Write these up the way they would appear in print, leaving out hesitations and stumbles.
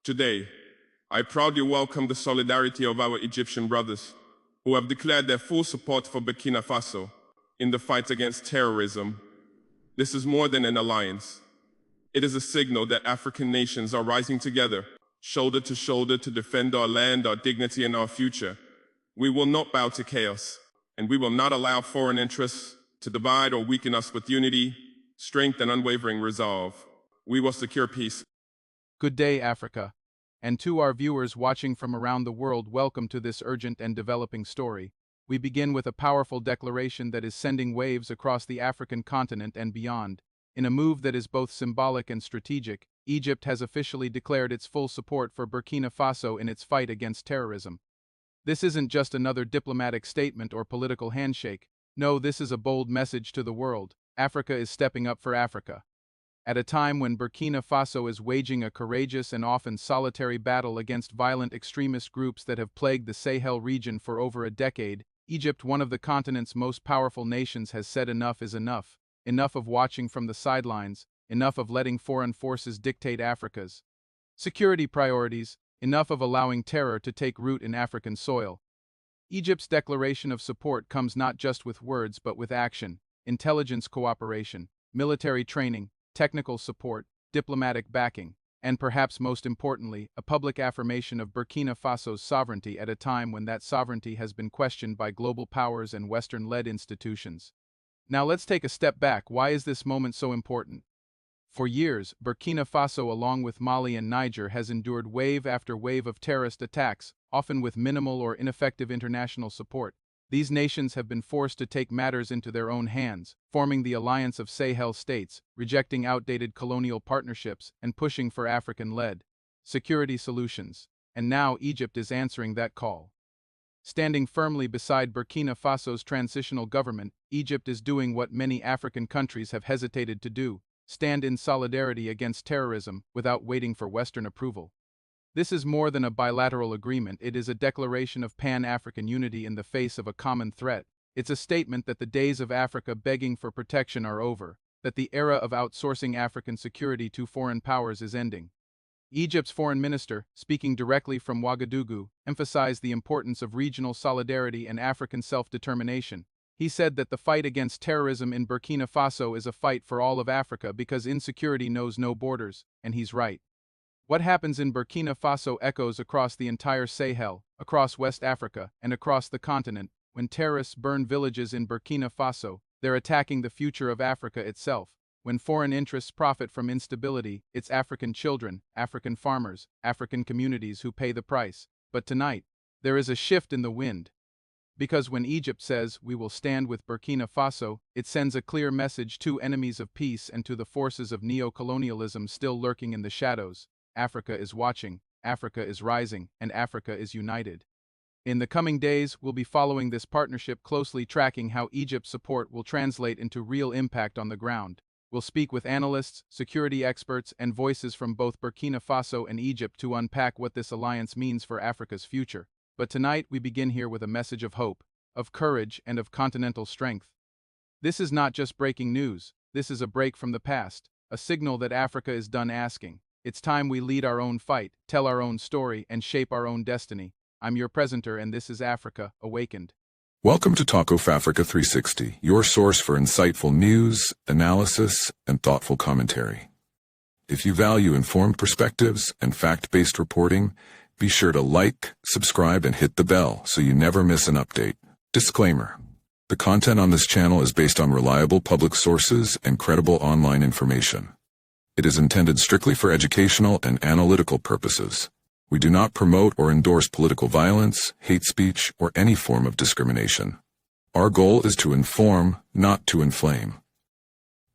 Today, I proudly welcome the solidarity of our Egyptian brothers who have declared their full support for Burkina Faso in the fight against terrorism. This is more than an alliance. It is a signal that African nations are rising together, shoulder to shoulder, to defend our land, our dignity, and our future. We will not bow to chaos, and we will not allow foreign interests to divide or weaken us. With unity, strength, and unwavering resolve, we will secure peace. Good day, Africa. And to our viewers watching from around the world, welcome to this urgent and developing story. We begin with a powerful declaration that is sending waves across the African continent and beyond. In a move that is both symbolic and strategic, Egypt has officially declared its full support for Burkina Faso in its fight against terrorism. This isn't just another diplomatic statement or political handshake. No, this is a bold message to the world. Africa is stepping up for Africa. At a time when Burkina Faso is waging a courageous and often solitary battle against violent extremist groups that have plagued the Sahel region for over a decade, Egypt, one of the continent's most powerful nations, has said enough is enough. Enough of watching from the sidelines, enough of letting foreign forces dictate Africa's security priorities, enough of allowing terror to take root in African soil. Egypt's declaration of support comes not just with words but with action, intelligence cooperation, military training, technical support, diplomatic backing, and perhaps most importantly, a public affirmation of Burkina Faso's sovereignty at a time when that sovereignty has been questioned by global powers and Western-led institutions. Now let's take a step back. Why is this moment so important? For years, Burkina Faso, along with Mali and Niger, has endured wave after wave of terrorist attacks, often with minimal or ineffective international support. These nations have been forced to take matters into their own hands, forming the Alliance of Sahel States, rejecting outdated colonial partnerships, and pushing for African-led security solutions. And now Egypt is answering that call. Standing firmly beside Burkina Faso's transitional government, Egypt is doing what many African countries have hesitated to do: stand in solidarity against terrorism without waiting for Western approval. This is more than a bilateral agreement. It is a declaration of Pan-African unity in the face of a common threat. It's a statement that the days of Africa begging for protection are over, that the era of outsourcing African security to foreign powers is ending. Egypt's foreign minister, speaking directly from Ouagadougou, emphasized the importance of regional solidarity and African self-determination. He said that the fight against terrorism in Burkina Faso is a fight for all of Africa because insecurity knows no borders, and he's right. What happens in Burkina Faso echoes across the entire Sahel, across West Africa, and across the continent. When terrorists burn villages in Burkina Faso, they're attacking the future of Africa itself. When foreign interests profit from instability, it's African children, African farmers, African communities who pay the price. But tonight, there is a shift in the wind. Because when Egypt says, "We will stand with Burkina Faso," it sends a clear message to enemies of peace and to the forces of neocolonialism still lurking in the shadows. Africa is watching, Africa is rising, and Africa is united. In the coming days, we'll be following this partnership closely, tracking how Egypt's support will translate into real impact on the ground. We'll speak with analysts, security experts, and voices from both Burkina Faso and Egypt to unpack what this alliance means for Africa's future. But tonight, we begin here with a message of hope, of courage, and of continental strength. This is not just breaking news. This is a break from the past, a signal that Africa is done asking. It's time we lead our own fight, tell our own story, and shape our own destiny. I'm your presenter, and this is Africa Awakened. Welcome to Talk of Africa 360, your source for insightful news, analysis, and thoughtful commentary. If you value informed perspectives and fact-based reporting, be sure to like, subscribe, and hit the bell so you never miss an update. Disclaimer: the content on this channel is based on reliable public sources and credible online information. It is intended strictly for educational and analytical purposes. We do not promote or endorse political violence, hate speech, or any form of discrimination. Our goal is to inform, not to inflame.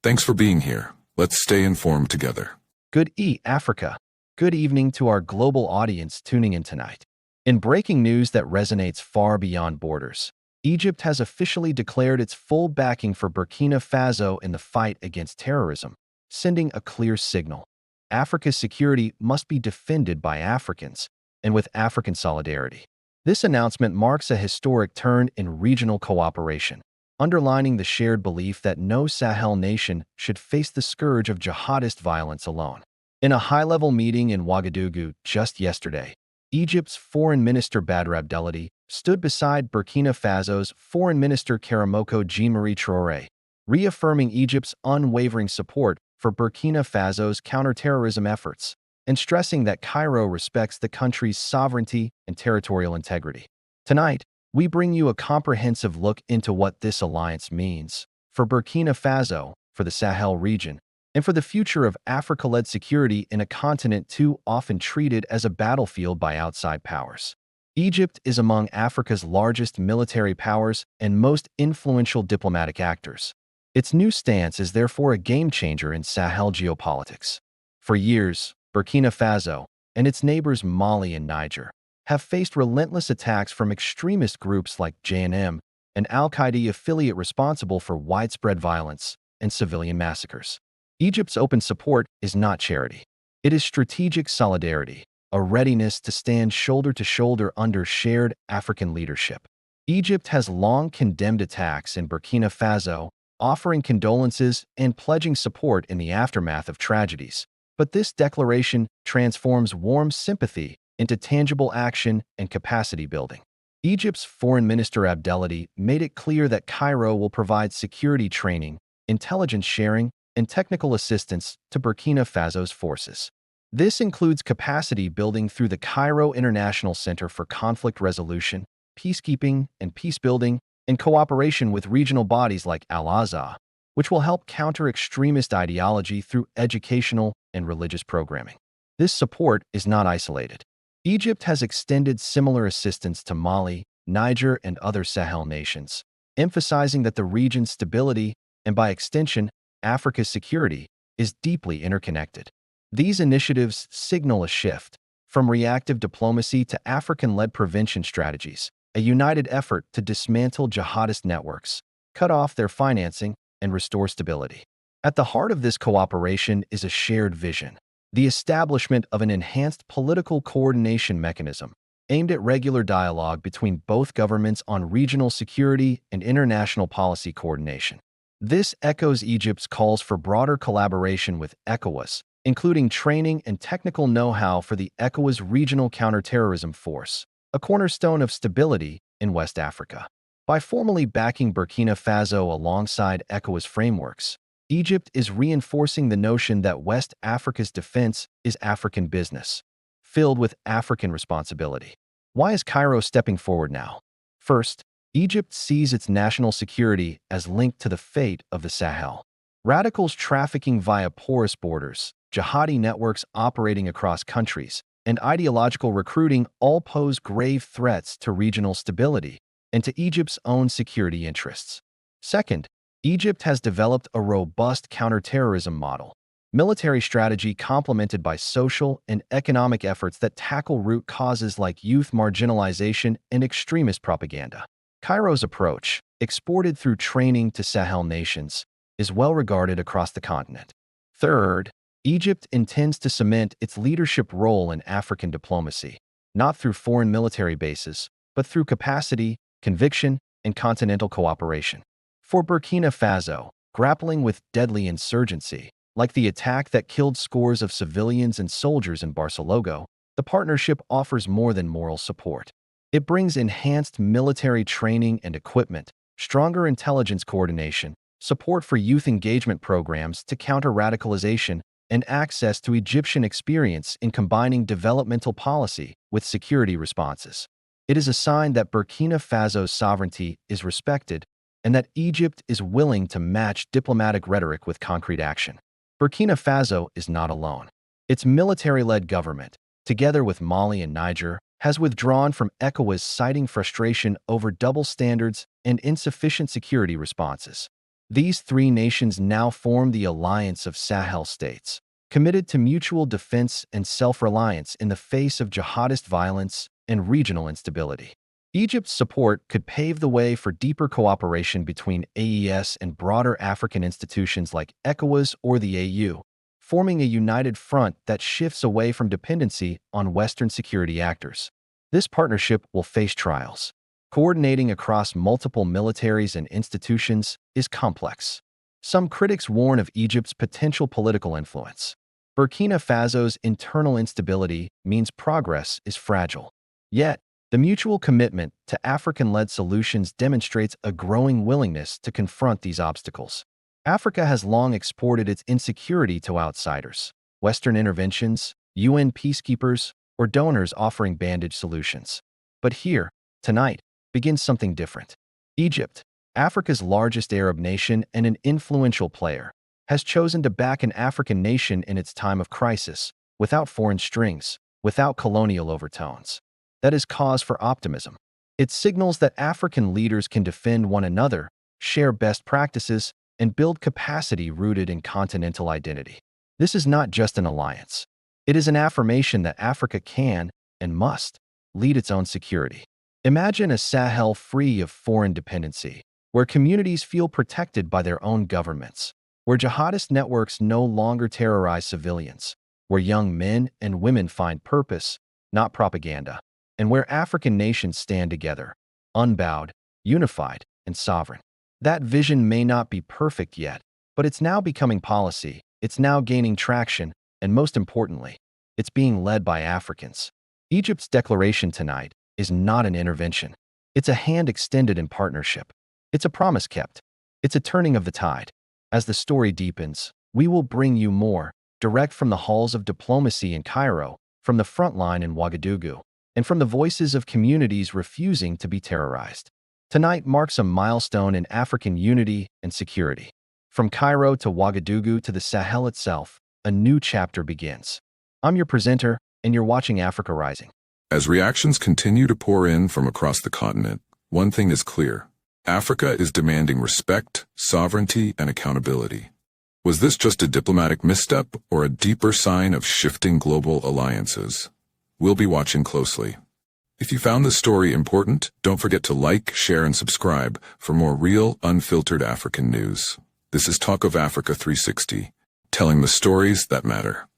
Thanks for being here. Let's stay informed together. Good Africa. Good evening to our global audience tuning in tonight. In breaking news that resonates far beyond borders, Egypt has officially declared its full backing for Burkina Faso in the fight against terrorism, sending a clear signal. Africa's security must be defended by Africans, and with African solidarity. This announcement marks a historic turn in regional cooperation, underlining the shared belief that no Sahel nation should face the scourge of jihadist violence alone. In a high-level meeting in Ouagadougou just yesterday, Egypt's Foreign Minister Badr Abdelhadi stood beside Burkina Faso's Foreign Minister Karamoko Jean-Marie Traoré, reaffirming Egypt's unwavering support for Burkina Faso's counterterrorism efforts and stressing that Cairo respects the country's sovereignty and territorial integrity. Tonight, we bring you a comprehensive look into what this alliance means for Burkina Faso, for the Sahel region, and for the future of Africa-led security in a continent too often treated as a battlefield by outside powers. Egypt is among Africa's largest military powers and most influential diplomatic actors. Its new stance is therefore a game-changer in Sahel geopolitics. For years, Burkina Faso and its neighbors Mali and Niger have faced relentless attacks from extremist groups like JNM, an al-Qaeda affiliate responsible for widespread violence and civilian massacres. Egypt's open support is not charity. It is strategic solidarity, a readiness to stand shoulder to shoulder under shared African leadership. Egypt has long condemned attacks in Burkina Faso, offering condolences and pledging support in the aftermath of tragedies. But this declaration transforms warm sympathy into tangible action and capacity building. Egypt's Foreign Minister Abdelhadi made it clear that Cairo will provide security training, intelligence sharing, and technical assistance to Burkina Faso's forces. This includes capacity building through the Cairo International Center for Conflict Resolution, Peacekeeping, and Peacebuilding, in cooperation with regional bodies like Al-Azhar, which will help counter extremist ideology through educational and religious programming. This support is not isolated. Egypt has extended similar assistance to Mali, Niger, and other Sahel nations, emphasizing that the region's stability, and by extension, Africa's security, is deeply interconnected. These initiatives signal a shift from reactive diplomacy to African-led prevention strategies, a united effort to dismantle jihadist networks, cut off their financing, and restore stability. At the heart of this cooperation is a shared vision, the establishment of an enhanced political coordination mechanism aimed at regular dialogue between both governments on regional security and international policy coordination. This echoes Egypt's calls for broader collaboration with ECOWAS, including training and technical know-how for the ECOWAS Regional Counterterrorism Force, a cornerstone of stability in West Africa. By formally backing Burkina Faso alongside ECOWAS frameworks, Egypt is reinforcing the notion that West Africa's defense is African business, filled with African responsibility. Why is Cairo stepping forward now? First, Egypt sees its national security as linked to the fate of the Sahel. Radicals trafficking via porous borders, jihadi networks operating across countries, and ideological recruiting all pose grave threats to regional stability and to Egypt's own security interests. Second, Egypt has developed a robust counterterrorism model, military strategy complemented by social and economic efforts that tackle root causes like youth marginalization and extremist propaganda. Cairo's approach, exported through training to Sahel nations, is well regarded across the continent. Third, Egypt intends to cement its leadership role in African diplomacy, not through foreign military bases, but through capacity, conviction, and continental cooperation. For Burkina Faso, grappling with deadly insurgency, like the attack that killed scores of civilians and soldiers in Barcelona, the partnership offers more than moral support. It brings enhanced military training and equipment, stronger intelligence coordination, support for youth engagement programs to counter radicalization, and access to Egyptian experience in combining developmental policy with security responses. It is a sign that Burkina Faso's sovereignty is respected and that Egypt is willing to match diplomatic rhetoric with concrete action. Burkina Faso is not alone. Its military-led government, together with Mali and Niger, has withdrawn from ECOWAS, citing frustration over double standards and insufficient security responses. These three nations now form the Alliance of Sahel States, committed to mutual defense and self-reliance in the face of jihadist violence and regional instability. Egypt's support could pave the way for deeper cooperation between AES and broader African institutions like ECOWAS or the AU, forming a united front that shifts away from dependency on Western security actors. This partnership will face trials. Coordinating across multiple militaries and institutions is complex. Some critics warn of Egypt's potential political influence. Burkina Faso's internal instability means progress is fragile. Yet, the mutual commitment to African-led solutions demonstrates a growing willingness to confront these obstacles. Africa has long exported its insecurity to outsiders, Western interventions, UN peacekeepers, or donors offering bandage solutions. But here, tonight, begins something different. Egypt, Africa's largest Arab nation and an influential player, has chosen to back an African nation in its time of crisis, without foreign strings, without colonial overtones. That is cause for optimism. It signals that African leaders can defend one another, share best practices, and build capacity rooted in continental identity. This is not just an alliance. It is an affirmation that Africa can, and must, lead its own security. Imagine a Sahel free of foreign dependency, where communities feel protected by their own governments, where jihadist networks no longer terrorize civilians, where young men and women find purpose, not propaganda, and where African nations stand together, unbowed, unified, and sovereign. That vision may not be perfect yet, but it's now becoming policy, it's now gaining traction, and most importantly, it's being led by Africans. Egypt's declaration tonight is not an intervention. It's a hand extended in partnership. It's a promise kept. It's a turning of the tide. As the story deepens, we will bring you more, direct from the halls of diplomacy in Cairo, from the front line in Ouagadougou, and from the voices of communities refusing to be terrorized. Tonight marks a milestone in African unity and security. From Cairo to Ouagadougou to the Sahel itself, a new chapter begins. I'm your presenter, and you're watching Africa Rising. As reactions continue to pour in from across the continent, one thing is clear. Africa is demanding respect, sovereignty, and accountability. Was this just a diplomatic misstep or a deeper sign of shifting global alliances? We'll be watching closely. If you found this story important, don't forget to like, share, and subscribe for more real, unfiltered African news. This is Talk of Africa 360, telling the stories that matter.